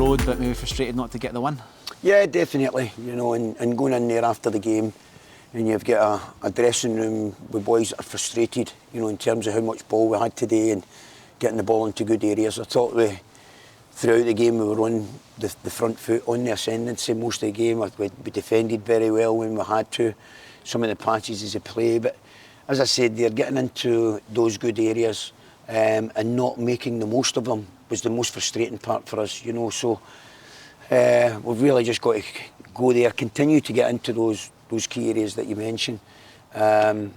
road, but maybe frustrated not to get the win? Yeah, definitely. You know, and going in there after the game, and you've got a dressing room with boys that are frustrated, you know, in terms of how much ball we had today and getting the ball into good areas. I thought throughout the game we were on the front foot, on the ascendancy most of the game. We defended very well when we had to, some of the patches of play, but as I said, they're getting into those good areas and not making the most of them was the most frustrating part for us, you know. So we've really just got to go there, continue to get into those key areas that you mentioned, and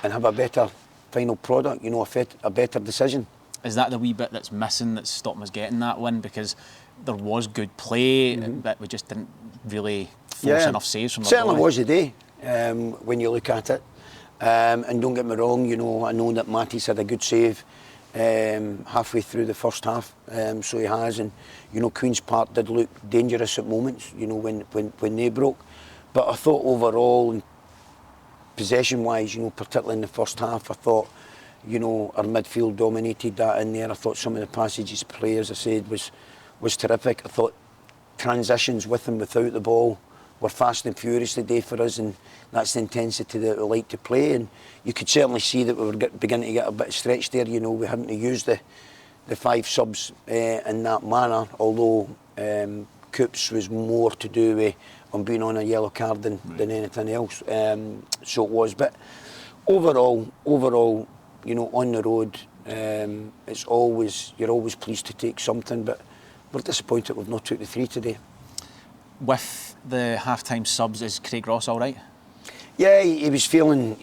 have a better final product, you know, a better decision. Is that the wee bit that's missing that's stopping us getting that win? Because there was good play, but we just didn't really force enough saves from the ball. Certainly was the day when you look at it. And don't get me wrong, you know, I know that Matty's had a good save halfway through the first half, so he has, and you know, Queen's Park did look dangerous at moments, you know, when they broke. But I thought overall, possession-wise, you know, particularly in the first half, I thought, you know, our midfield dominated that in there. I thought some of the passages play, as I said, was terrific. I thought transitions with and without the ball were fast and furious today for us, and that's the intensity that we like to play. And you could certainly see that we were beginning to get a bit stretched there. You know, we hadn't used the 5 subs in that manner, although Coops was more to do with being on a yellow card than anything else. So it was. But overall, you know, on the road, you're always pleased to take something, but we're disappointed we've not took the 3 today. With the half-time subs, is Craig Ross all right? Yeah, he was feeling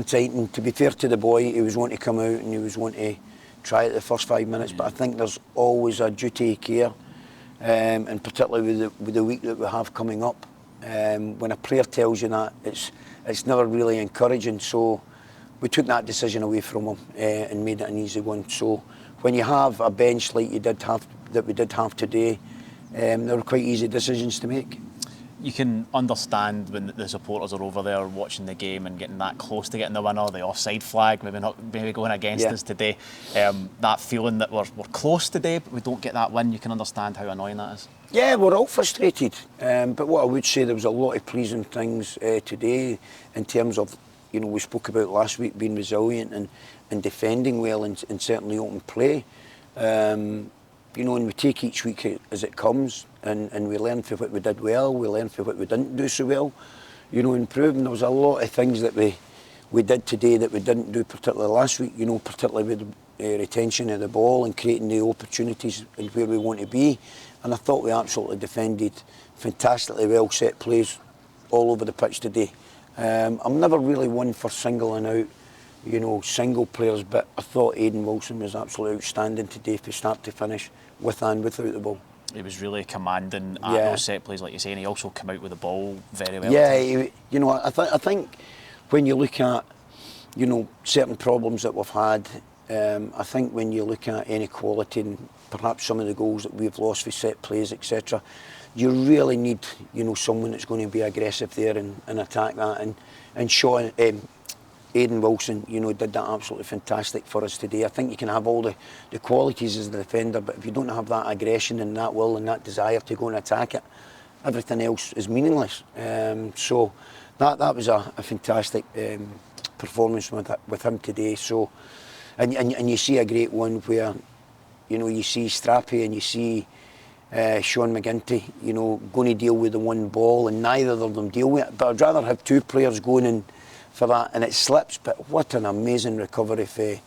tight, and to be fair to the boy, he was wanting to come out and he was wanting to try it the first 5 minutes. But I think there's always a duty of care, and particularly with the week that we have coming up, when a player tells you that, it's never really encouraging. So we took that decision away from him and made it an easy one. So when you have a bench like we did have today, they were quite easy decisions to make. You can understand when the supporters are over there watching the game and getting that close to getting the winner, the offside flag maybe going against us today. That feeling that we're close today, but we don't get that win. You can understand how annoying that is. Yeah, we're all frustrated. But what I would say, there was a lot of pleasing things today in terms of, you know, we spoke about last week being resilient and defending well and certainly open play. You know, and we take each week as it comes, and we learn from what we did well, we learn from what we didn't do so well, you know, improving. There was a lot of things that we did today that we didn't do particularly last week, you know, particularly with the retention of the ball and creating the opportunities and where we want to be. And I thought we absolutely defended fantastically well, set plays all over the pitch today. I'm never really one for singling out, you know, single players, but I thought Aidan Wilson was absolutely outstanding today from start to finish, with and without the ball. He was really commanding at those set plays, like you say, and he also came out with the ball very well. Yeah, you know, I think when you look at, you know, certain problems that we've had, I think when you look at inequality and perhaps some of the goals that we've lost for set plays, etc., you really need, you know, someone that's going to be aggressive there and attack that. And Sean, Aidan Wilson, you know, did that absolutely fantastic for us today. I think you can have all the qualities as a defender, but if you don't have that aggression and that will and that desire to go and attack it, everything else is meaningless. So that was a fantastic performance with him today. So, and you see a great one where, you know, you see Strappy and you see Sean McGinty, you know, going to deal with the one ball, and neither of them deal with it. But I'd rather have 2 players going in for that, and it slips. But what an amazing recovery for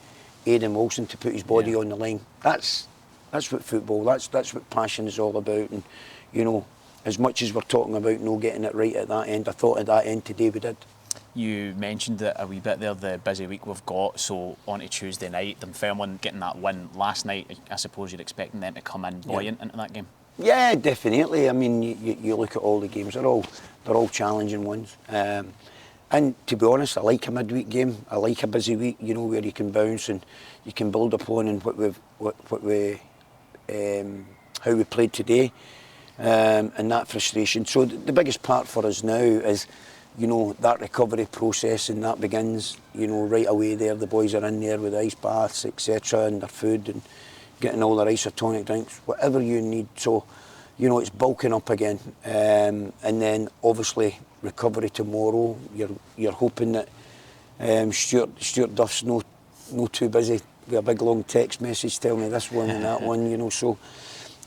Aidan Wilson to put his body on the line. That's what football, that's what passion is all about. And, you know, as much as we're talking about no getting it right at that end, I thought at that end today we did. You mentioned it a wee bit there, the busy week we've got. So on to Tuesday night, Dunfermline getting that win last night, I suppose you're expecting them to come in buoyant into that game? Yeah, definitely. I mean, you look at all the games, they're all challenging ones. And to be honest, I like a midweek game. I like a busy week, you know, where you can bounce and you can build upon and how we played today, and that frustration. So the biggest part for us now is, you know, that recovery process, and that begins, you know, right away there. The boys are in there with ice baths, etc., and their food and getting all their isotonic drinks, whatever you need. So you know, it's bulking up again, and then obviously recovery tomorrow. You're hoping that Stuart Duff's no too busy with a big long text message telling me this one and that one, you know. So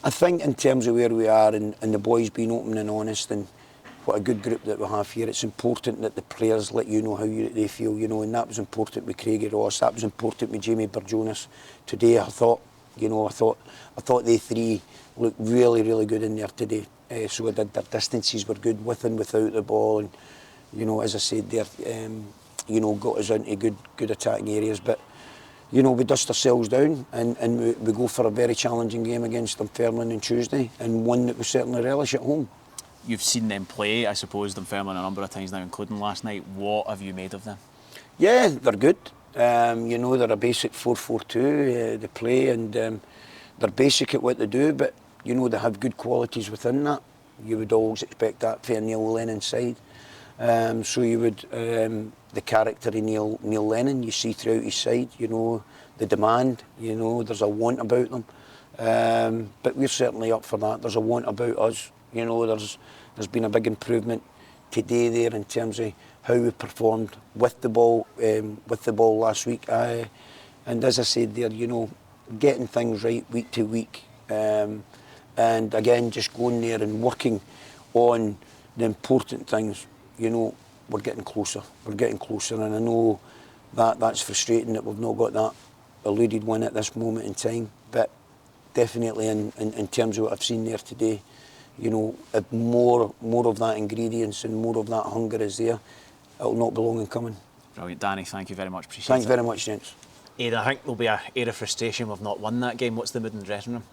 I think in terms of where we are and the boys being open and honest and what a good group that we have here, it's important that the players let you know how they feel, you know, and that was important with Craigie Ross, that was important with Jamie Burjonas. Today I thought, you know, I thought they three looked really, really good in there today. So their distances were good with and without the ball, and you know, as I said, there, you know, got us into good attacking areas. But you know, we dust ourselves down and we go for a very challenging game against Dunfermline on Tuesday, and one that we certainly relish at home. You've seen them play, I suppose, Dunfermline a number of times now, including last night. What have you made of them? Yeah, they're good. You know, they're a basic 4-4-2. They play and they're basic at what they do, but you know, they have good qualities within that. You would always expect that for a Neil Lennon side. So you would, the character of Neil Lennon, you see throughout his side, you know, the demand, you know, there's a want about them. But we're certainly up for that. There's a want about us. You know, there's been a big improvement today there in terms of how we performed with the ball last week. And as I said there, you know, getting things right week to week. And again, just going there and working on the important things, you know, we're getting closer. We're getting closer, and I know that that's frustrating that we've not got that eluded win at this moment in time. But definitely in terms of what I've seen there today, you know, if more of that ingredients and more of that hunger is there, it'll not be long in coming. Brilliant, Danny. Thank you very much. Appreciate it. Thanks very much, gents. Aidan, I think there'll be an air of frustration we've not won that game. What's the mood in the dressing room?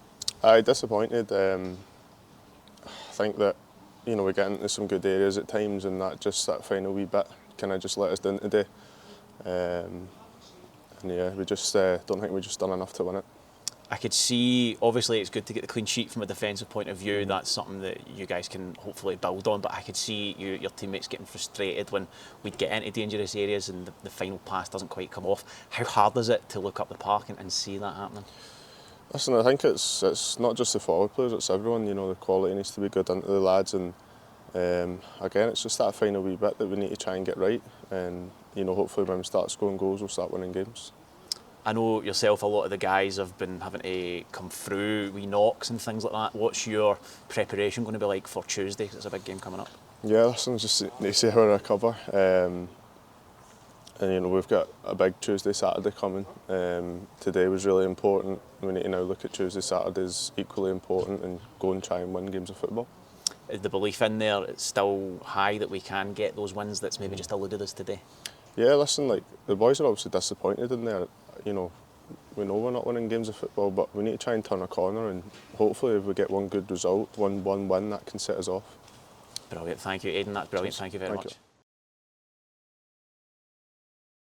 Disappointed. I think that, you know, we get into some good areas at times, and that final wee bit kind of just let us down today. And yeah, we just don't think we just done enough to win it. I could see, obviously it's good to get the clean sheet from a defensive point of view. That's something that you guys can hopefully build on, but I could see your teammates getting frustrated when we'd get into dangerous areas and the final pass doesn't quite come off. How hard is it to look up the park and see that happening? Listen, I think it's not just the forward players, it's everyone. You know, the quality needs to be good into the lads, and again, it's just that final wee bit that we need to try and get right, and you know, hopefully when we start scoring goals, we'll start winning games. I know yourself, a lot of the guys have been having to come through wee knocks and things like that. What's your preparation going to be like for Tuesday? Because it's a big game coming up. Yeah, listen, just need to see how we recover. And you know, we've got a big Tuesday, Saturday coming. Today was really important. We need to now look at Tuesday, Saturday as equally important and go and try and win games of football. Is the belief in there it's still high that we can get those wins that's maybe just eluded us today? Yeah, listen, like the boys are obviously disappointed in there. You know, we know we're not winning games of football, but we need to try and turn a corner, and hopefully if we get one good result, one win, that can set us off. Brilliant, thank you, Aidan. That's brilliant. Thank you very much.